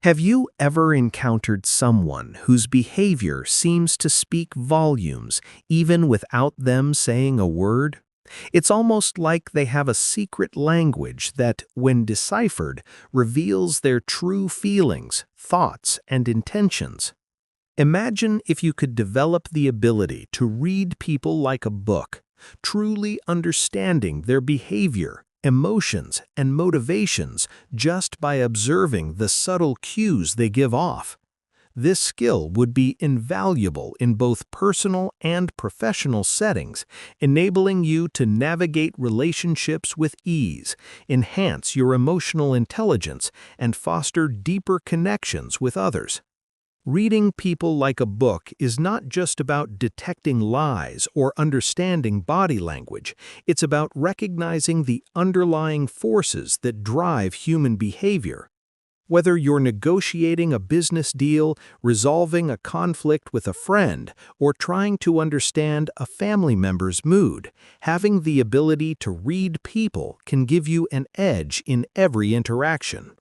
Have you ever encountered someone whose behavior seems to speak volumes even without them saying a word? It's almost like they have a secret language that, when deciphered, reveals their true feelings, thoughts, and intentions. Imagine if you could develop the ability to read people like a book, truly understanding their behavior, emotions, and motivations just by observing the subtle cues they give off. This skill would be invaluable in both personal and professional settings, enabling you to navigate relationships with ease, enhance your emotional intelligence, and foster deeper connections with others. Reading people like a book is not just about detecting lies or understanding body language. It's about recognizing the underlying forces that drive human behavior. Whether you're negotiating a business deal, resolving a conflict with a friend, or trying to understand a family member's mood, having the ability to read people can give you an edge in every interaction.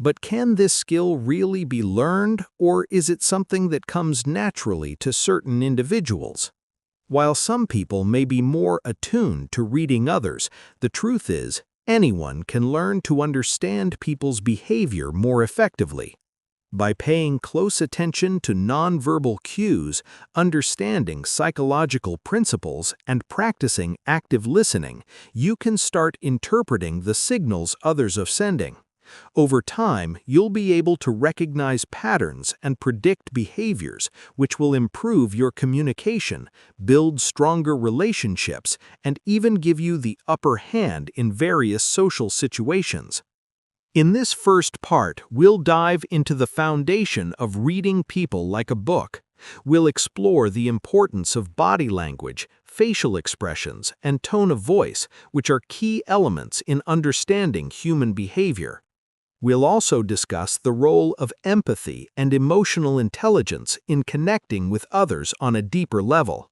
But can this skill really be learned, or is it something that comes naturally to certain individuals? While some people may be more attuned to reading others, the truth is, anyone can learn to understand people's behavior more effectively. By paying close attention to nonverbal cues, understanding psychological principles, and practicing active listening, you can start interpreting the signals others are sending. Over time, you'll be able to recognize patterns and predict behaviors, which will improve your communication, build stronger relationships, and even give you the upper hand in various social situations. In this first part, we'll dive into the foundation of reading people like a book. We'll explore the importance of body language, facial expressions, and tone of voice, which are key elements in understanding human behavior. We'll also discuss the role of empathy and emotional intelligence in connecting with others on a deeper level.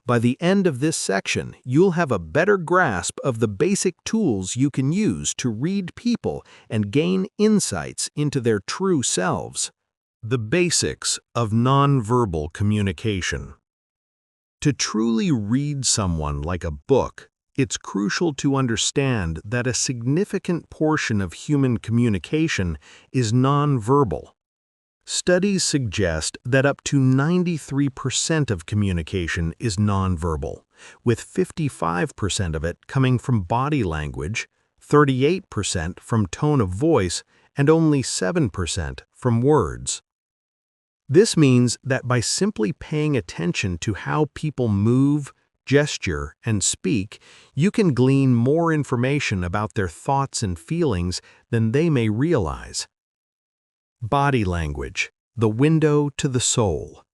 By the end of this section, you'll have a better grasp of the basic tools you can use to read people and gain insights into their true selves. The basics of nonverbal communication. To truly read someone like a book, it's crucial to understand that a significant portion of human communication is nonverbal. Studies suggest that up to 93% of communication is nonverbal, with 55% of it coming from body language, 38% from tone of voice, and only 7% from words. This means that by simply paying attention to how people move, gesture, and speak, you can glean more information about their thoughts and feelings than they may realize. Body language, the window to the soul.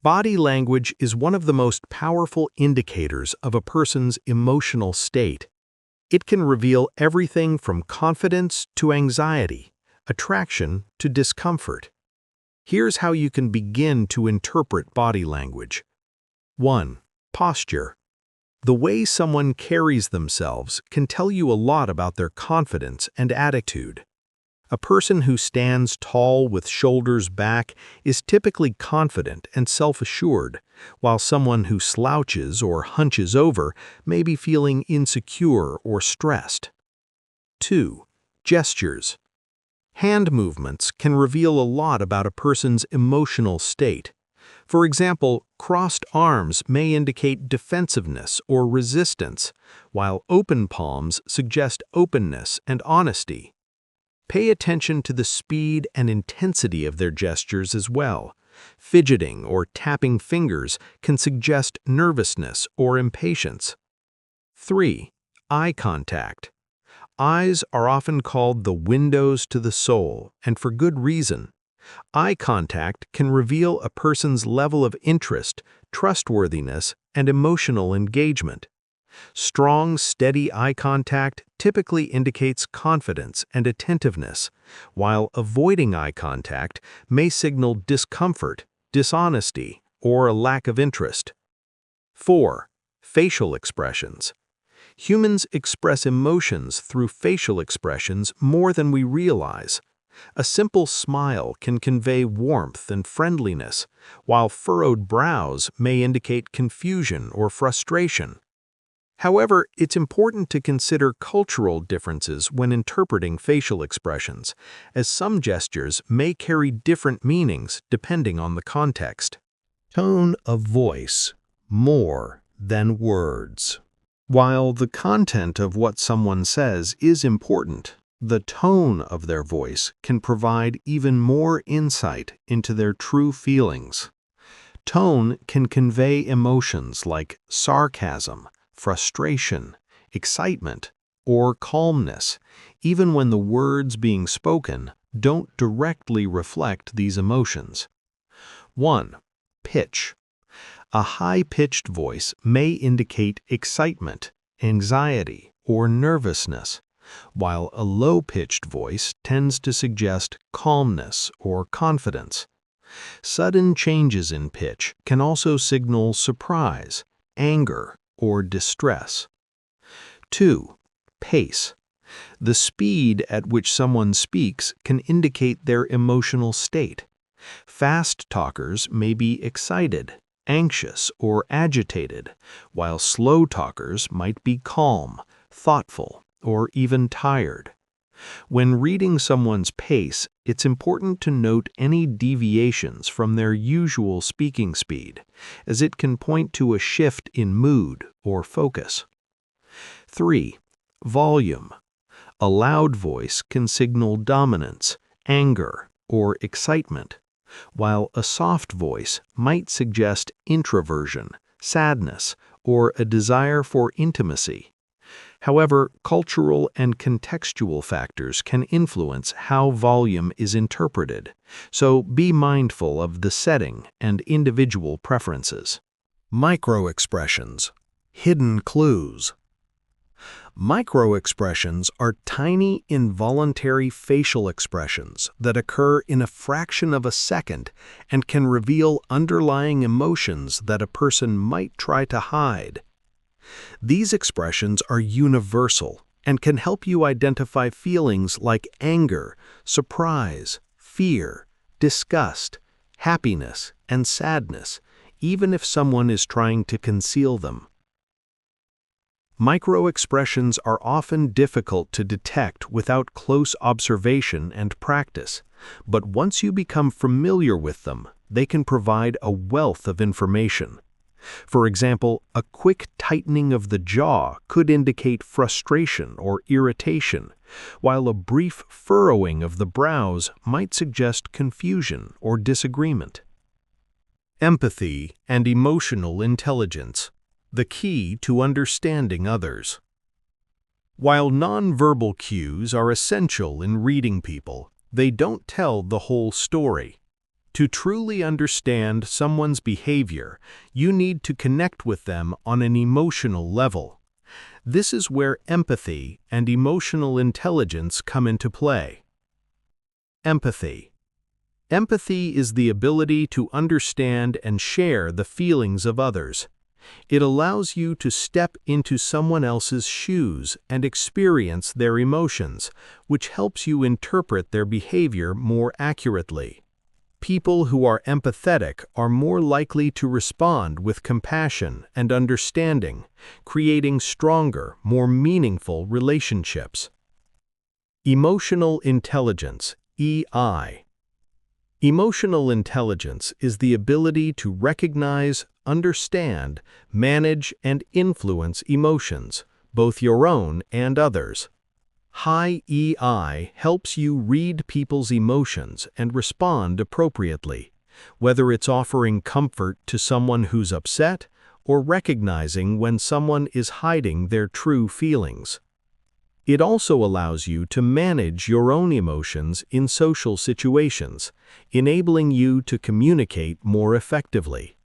Body language is one of the most powerful indicators of a person's emotional state. It can reveal everything from confidence to anxiety, attraction to discomfort. Here's how you can begin to interpret body language. 1. Posture. The way someone carries themselves can tell you a lot about their confidence and attitude. A person who stands tall with shoulders back is typically confident and self-assured, while someone who slouches or hunches over may be feeling insecure or stressed. 2. Gestures. Hand movements can reveal a lot about a person's emotional state. For example, crossed arms may indicate defensiveness or resistance, while open palms suggest openness and honesty. Pay attention to the speed and intensity of their gestures as well. Fidgeting or tapping fingers can suggest nervousness or impatience. 3. Eye contact. Eyes are often called the windows to the soul, and for good reason. Eye contact can reveal a person's level of interest, trustworthiness, and emotional engagement. Strong, steady eye contact typically indicates confidence and attentiveness, while avoiding eye contact may signal discomfort, dishonesty, or a lack of interest. 4. Facial expressions. Humans express emotions through facial expressions more than we realize. A simple smile can convey warmth and friendliness, while furrowed brows may indicate confusion or frustration. However, it's important to consider cultural differences when interpreting facial expressions, as some gestures may carry different meanings depending on the context. Tone of voice, more than words. While the content of what someone says is important, the tone of their voice can provide even more insight into their true feelings. Tone can convey emotions like sarcasm, frustration, excitement, or calmness, even when the words being spoken don't directly reflect these emotions. 1. Pitch. A high-pitched voice may indicate excitement, anxiety, or nervousness, while a low-pitched voice tends to suggest calmness or confidence. Sudden changes in pitch can also signal surprise, anger, or distress. 2. Pace. The speed at which someone speaks can indicate their emotional state. Fast talkers may be excited, anxious, or agitated, while slow talkers might be calm, thoughtful, or even tired. When reading someone's pace, it's important to note any deviations from their usual speaking speed, as it can point to a shift in mood or focus. 3. Volume. A loud voice can signal dominance, anger, or excitement, while a soft voice might suggest introversion, sadness, or a desire for intimacy. However, cultural and contextual factors can influence how volume is interpreted, so be mindful of the setting and individual preferences. Microexpressions, hidden clues. Microexpressions are tiny, involuntary facial expressions that occur in a fraction of a second and can reveal underlying emotions that a person might try to hide. These expressions are universal and can help you identify feelings like anger, surprise, fear, disgust, happiness, and sadness, even if someone is trying to conceal them. Microexpressions are often difficult to detect without close observation and practice, but once you become familiar with them, they can provide a wealth of information. For example, a quick tightening of the jaw could indicate frustration or irritation, while a brief furrowing of the brows might suggest confusion or disagreement. Empathy and emotional intelligence, the key to understanding others. While nonverbal cues are essential in reading people, they don't tell the whole story. To truly understand someone's behavior, you need to connect with them on an emotional level. This is where empathy and emotional intelligence come into play. Empathy. Empathy is the ability to understand and share the feelings of others. It allows you to step into someone else's shoes and experience their emotions, which helps you interpret their behavior more accurately. People who are empathetic are more likely to respond with compassion and understanding, creating stronger, more meaningful relationships. Emotional intelligence, EI. Emotional intelligence is the ability to recognize, understand, manage, and influence emotions, both your own and others. High EI helps you read people's emotions and respond appropriately, whether it's offering comfort to someone who's upset or recognizing when someone is hiding their true feelings. It also allows you to manage your own emotions in social situations, enabling you to communicate more effectively.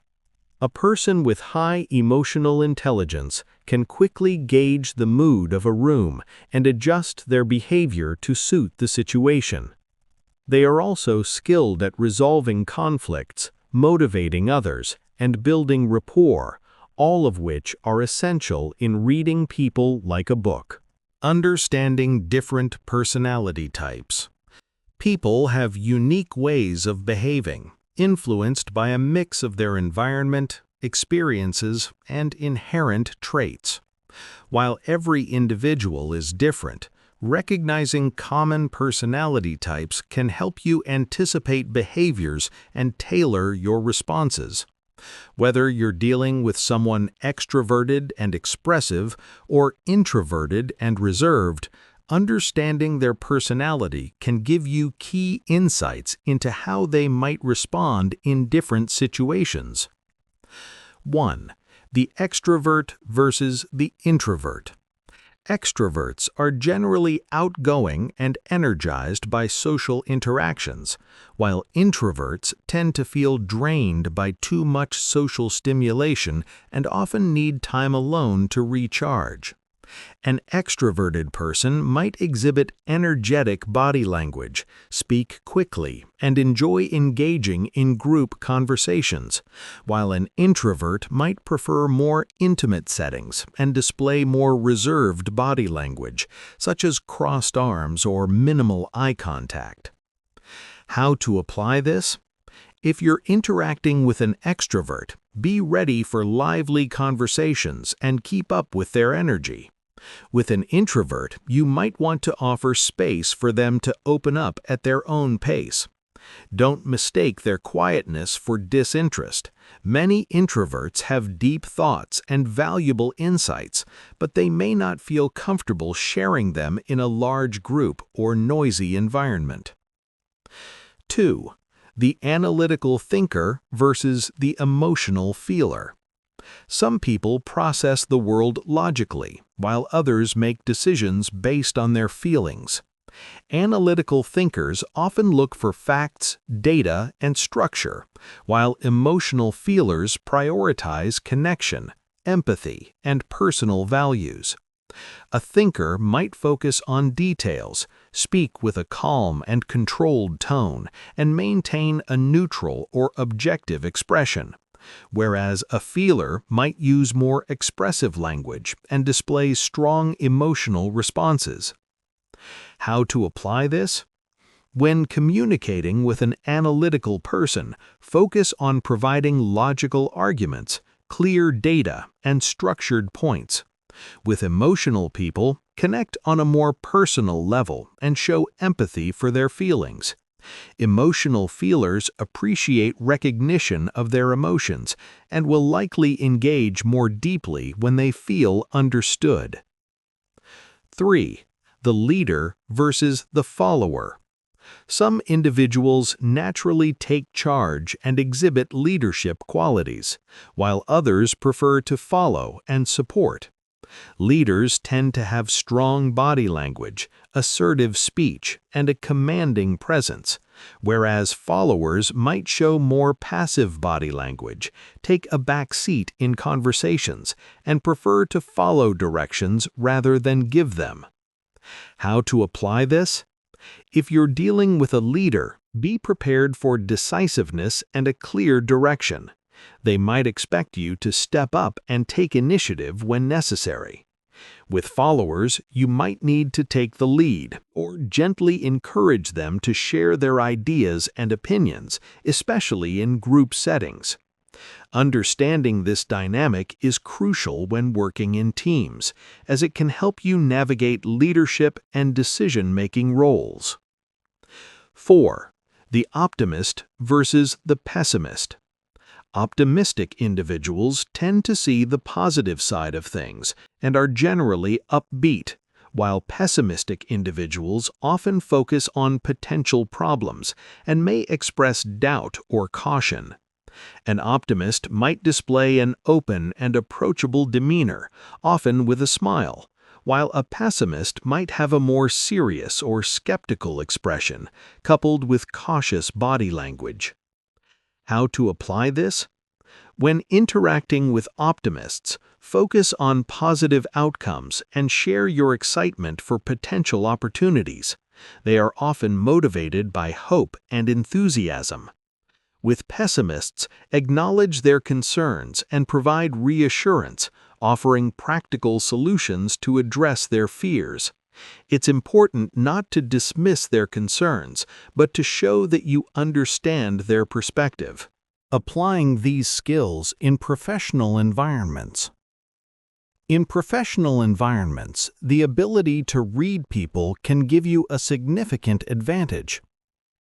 A person with high emotional intelligence can quickly gauge the mood of a room and adjust their behavior to suit the situation. They are also skilled at resolving conflicts, motivating others, and building rapport, all of which are essential in reading people like a book. Understanding different personality types. People have unique ways of behaving, influenced by a mix of their environment, experiences, and inherent traits. While every individual is different, recognizing common personality types can help you anticipate behaviors and tailor your responses. Whether you're dealing with someone extroverted and expressive or introverted and reserved, understanding their personality can give you key insights into how they might respond in different situations. 1. The extrovert versus the introvert. Extroverts are generally outgoing and energized by social interactions, while introverts tend to feel drained by too much social stimulation and often need time alone to recharge. An extroverted person might exhibit energetic body language, speak quickly, and enjoy engaging in group conversations, while an introvert might prefer more intimate settings and display more reserved body language, such as crossed arms or minimal eye contact. How to apply this? If you're interacting with an extrovert, be ready for lively conversations and keep up with their energy. With an introvert, you might want to offer space for them to open up at their own pace. Don't mistake their quietness for disinterest. Many introverts have deep thoughts and valuable insights, but they may not feel comfortable sharing them in a large group or noisy environment. 2. The analytical thinker versus the emotional feeler. Some people process the world logically, while others make decisions based on their feelings. Analytical thinkers often look for facts, data, and structure, while emotional feelers prioritize connection, empathy, and personal values. A thinker might focus on details, speak with a calm and controlled tone, and maintain a neutral or objective expression, whereas a feeler might use more expressive language and display strong emotional responses. How to apply this? When communicating with an analytical person, focus on providing logical arguments, clear data, and structured points. With emotional people, connect on a more personal level and show empathy for their feelings. Emotional feelers appreciate recognition of their emotions and will likely engage more deeply when they feel understood. 3. The leader versus the follower. Some individuals naturally take charge and exhibit leadership qualities, while others prefer to follow and support. Leaders tend to have strong body language, assertive speech, and a commanding presence, whereas followers might show more passive body language, take a back seat in conversations, and prefer to follow directions rather than give them. How to apply this? If you're dealing with a leader, be prepared for decisiveness and a clear direction. They might expect you to step up and take initiative when necessary. With followers, you might need to take the lead or gently encourage them to share their ideas and opinions, especially in group settings. Understanding this dynamic is crucial when working in teams, as it can help you navigate leadership and decision-making roles. 4. The optimist versus the pessimist. Optimistic individuals tend to see the positive side of things and are generally upbeat, while pessimistic individuals often focus on potential problems and may express doubt or caution. An optimist might display an open and approachable demeanor, often with a smile, while a pessimist might have a more serious or skeptical expression, coupled with cautious body language. How to apply this? When interacting with optimists, focus on positive outcomes and share your excitement for potential opportunities. They are often motivated by hope and enthusiasm. With pessimists, acknowledge their concerns and provide reassurance, offering practical solutions to address their fears. It's important not to dismiss their concerns, but to show that you understand their perspective. Applying these skills in professional environments. In professional environments, the ability to read people can give you a significant advantage.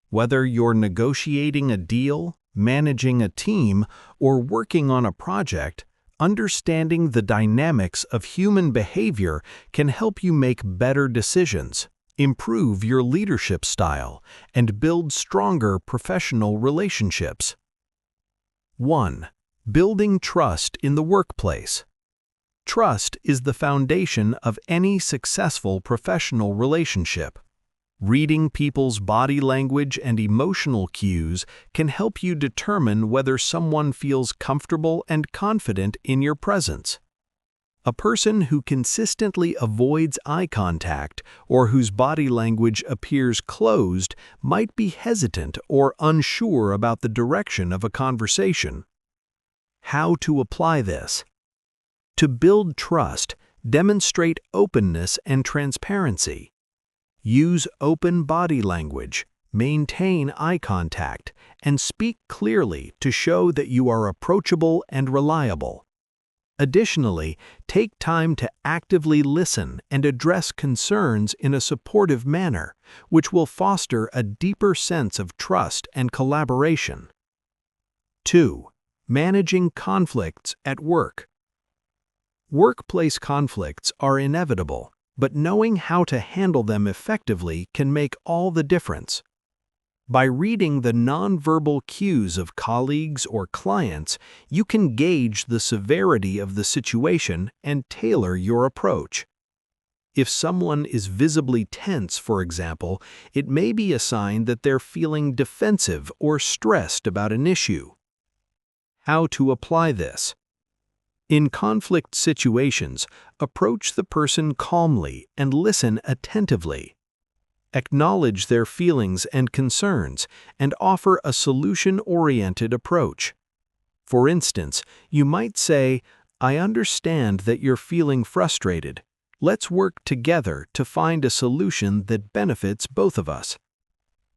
Whether you're negotiating a deal, managing a team, or working on a project, understanding the dynamics of human behavior can help you make better decisions, improve your leadership style, and build stronger professional relationships. 1. Building trust in the workplace. Trust is the foundation of any successful professional relationship. Reading people's body language and emotional cues can help you determine whether someone feels comfortable and confident in your presence. A person who consistently avoids eye contact or whose body language appears closed might be hesitant or unsure about the direction of a conversation. How to apply this? To build trust, demonstrate openness and transparency. Use open body language, maintain eye contact, and speak clearly to show that you are approachable and reliable. Additionally, take time to actively listen and address concerns in a supportive manner, which will foster a deeper sense of trust and collaboration. 2. Managing conflicts at work. Workplace conflicts are inevitable, but knowing how to handle them effectively can make all the difference. By reading the nonverbal cues of colleagues or clients, you can gauge the severity of the situation and tailor your approach. If someone is visibly tense, for example, it may be a sign that they're feeling defensive or stressed about an issue. How to apply this? In conflict situations, approach the person calmly and listen attentively. Acknowledge their feelings and concerns and offer a solution-oriented approach. For instance, you might say, "I understand that you're feeling frustrated. Let's work together to find a solution that benefits both of us."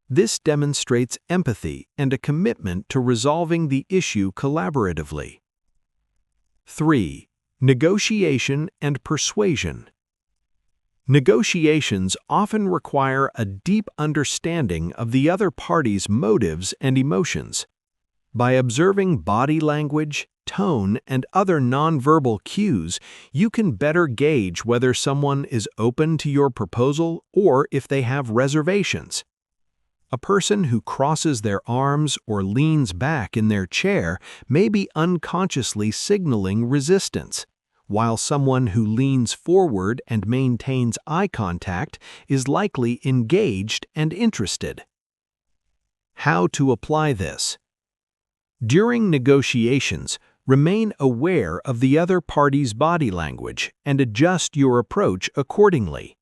This demonstrates empathy and a commitment to resolving the issue collaboratively. 3. Negotiation and persuasion. Negotiations often require a deep understanding of the other party's motives and emotions. By observing body language, tone, and other nonverbal cues, you can better gauge whether someone is open to your proposal or if they have reservations. A person who crosses their arms or leans back in their chair may be unconsciously signaling resistance, while someone who leans forward and maintains eye contact is likely engaged and interested. How to apply this? During negotiations, remain aware of the other party's body language and adjust your approach accordingly.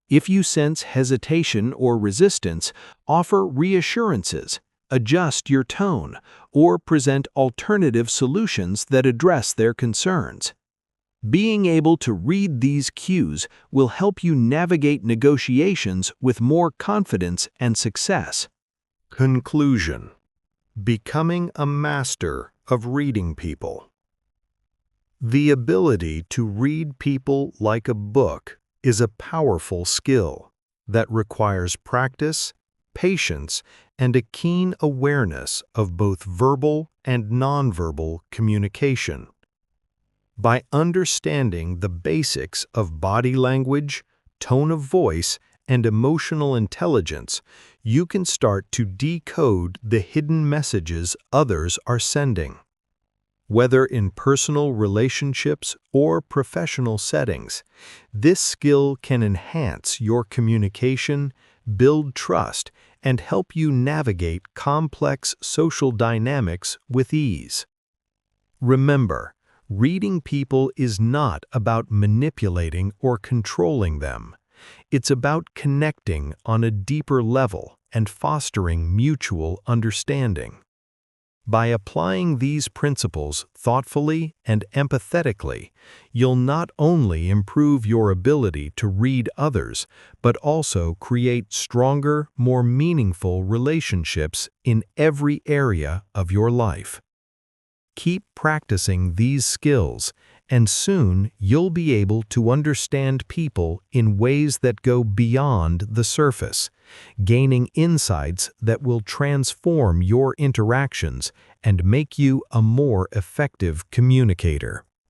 If you sense hesitation or resistance, offer reassurances, adjust your tone, or present alternative solutions that address their concerns. Being able to read these cues will help you navigate negotiations with more confidence and success. Conclusion: becoming a master of reading people. The ability to read people like a book is a powerful skill that requires practice, patience, and a keen awareness of both verbal and nonverbal communication. By understanding the basics of body language, tone of voice, and emotional intelligence, you can start to decode the hidden messages others are sending. Whether in personal relationships or professional settings, this skill can enhance your communication, build trust, and help you navigate complex social dynamics with ease. Remember, reading people is not about manipulating or controlling them. It's about connecting on a deeper level and fostering mutual understanding. By applying these principles thoughtfully and empathetically, you'll not only improve your ability to read others, but also create stronger, more meaningful relationships in every area of your life. Keep practicing these skills, and soon you'll be able to understand people in ways that go beyond the surface, gaining insights that will transform your interactions and make you a more effective communicator.